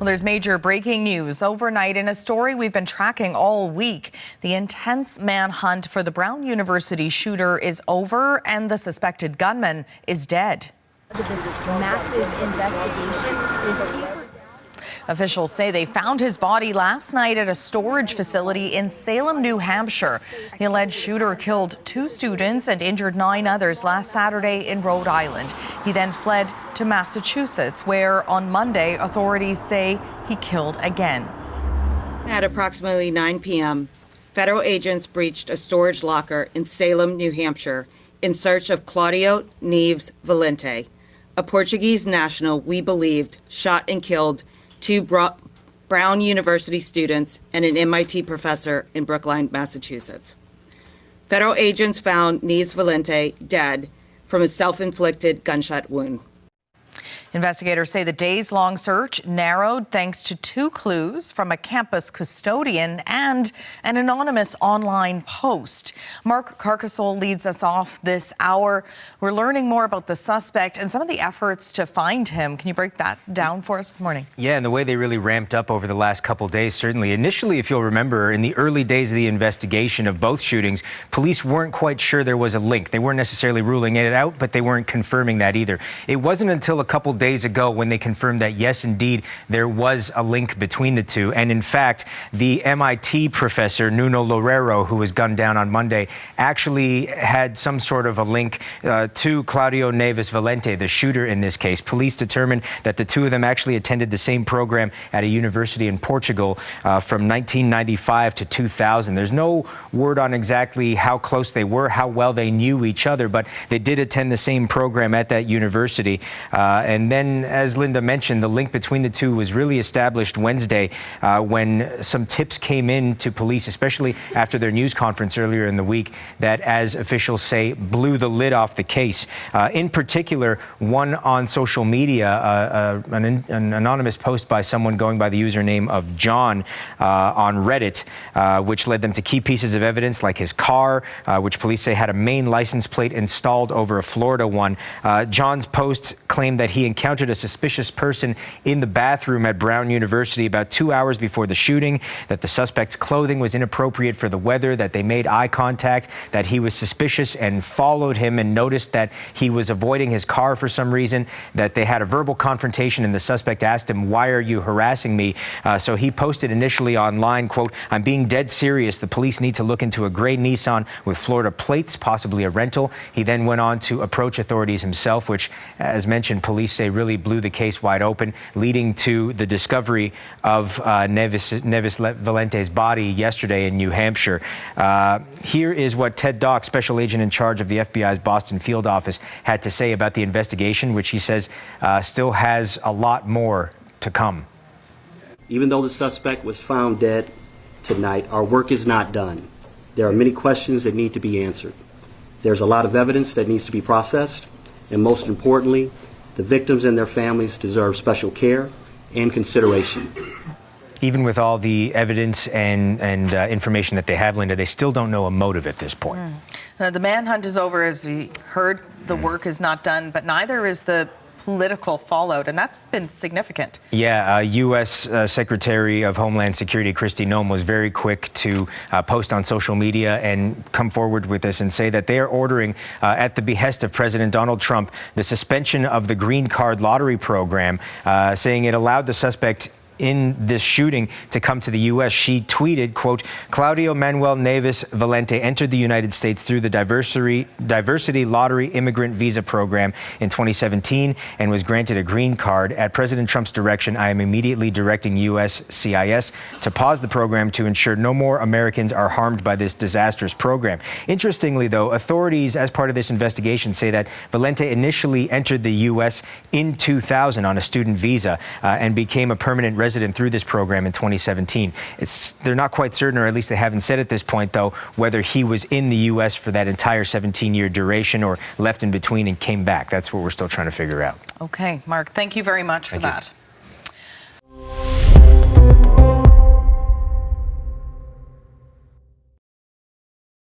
Well, there's major breaking news overnight in a story we've been tracking all week. The intense manhunt for the Brown University shooter is over and the suspected gunman is dead. Massive investigation is tapered down. Officials say they found his body last night at a storage facility in Salem, New Hampshire. The alleged shooter killed 2 students and injured 9 others last Saturday in Rhode Island. He then fled to Massachusetts, where on Monday authorities say he killed again. At approximately 9 p.m., federal agents breached a storage locker in Salem, New Hampshire, in search of Claudio Neves Valente, a Portuguese national we believed shot and killed 2 Brown University students and an MIT professor in Brookline, Massachusetts. Federal agents found Neves Valente dead from a self-inflicted gunshot wound. Investigators say the days-long search narrowed thanks to 2 clues from a campus custodian and an anonymous online post. Mark Carcassole leads us off this hour. We're learning more about the suspect and some of the efforts to find him. Can you break that down for us this morning? Yeah, and the way they really ramped up over the last couple days, certainly. Initially, if you'll remember, in the early days of the investigation of both shootings, police weren't quite sure there was a link. They weren't necessarily ruling it out, but they weren't confirming that either. It wasn't until a couple days ago when they confirmed that, yes, indeed, there was a link between the two. And in fact, the MIT professor, Nuno Loureiro, who was gunned down on Monday, actually had some sort of a link to Claudio Neves Valente, the shooter in this case. Police determined that the 2 of them actually attended the same program at a university in Portugal from 1995 to 2000. There's no word on exactly how close they were, how well they knew each other, but they did attend the same program at that university. And then, as Linda mentioned, the link between the 2 was really established Wednesday when some tips came in to police, especially after their news conference earlier in the week, that, as officials say, blew the lid off the case. In particular, one on social media, an anonymous post by someone going by the username of John on Reddit, which led them to key pieces of evidence like his car, which police say had a Maine license plate installed over a Florida one. John's posts claimed that he encountered a suspicious person in the bathroom at Brown University about 2 hours before the shooting, that the suspect's clothing was inappropriate for the weather, that they made eye contact, that he was suspicious and followed him and noticed that he was avoiding his car for some reason, that they had a verbal confrontation and the suspect asked him, "Why are you harassing me?" So he posted initially online, quote, "I'm being dead serious. The police need to look into a gray Nissan with Florida plates, possibly a rental." He then went on to approach authorities himself, which, as mentioned, police say really blew the case wide open, leading to the discovery of Neves Valente's body yesterday in New Hampshire. Here is what Ted Dock, special agent in charge of the FBI's Boston field office, had to say about the investigation, which he says still has a lot more to come. Even though the suspect was found dead tonight, our work is not done. There are many questions that need to be answered. There's a lot of evidence that needs to be processed, and most importantly, the victims and their families deserve special care and consideration. Even with all the evidence and information that they have, Linda, they still don't know a motive at this point. The manhunt is over, as we heard. The work is not done, but neither is the political fallout, and that's been significant. Yeah, U.S. Secretary of Homeland Security Kristi Noem was very quick to post on social media and come forward with this and say that they are ordering, at the behest of President Donald Trump, the suspension of the green card lottery program, saying it allowed the suspect in this shooting to come to the U.S. She tweeted, quote, "Claudio Manuel Neves Valente entered the United States through the Diversity Lottery Immigrant Visa Program in 2017 and was granted a green card. At President Trump's direction, I am immediately directing USCIS to pause the program to ensure no more Americans are harmed by this disastrous program." Interestingly, though, authorities, as part of this investigation, say that Valente initially entered the U.S. in 2000 on a student visa and became a permanent resident through this program in 2017. They're not quite certain, or at least they haven't said at this point, though, whether he was in the U.S. for that entire 17-year duration or left in between and came back. That's what we're still trying to figure out. Okay, Mark, thank you very much for that.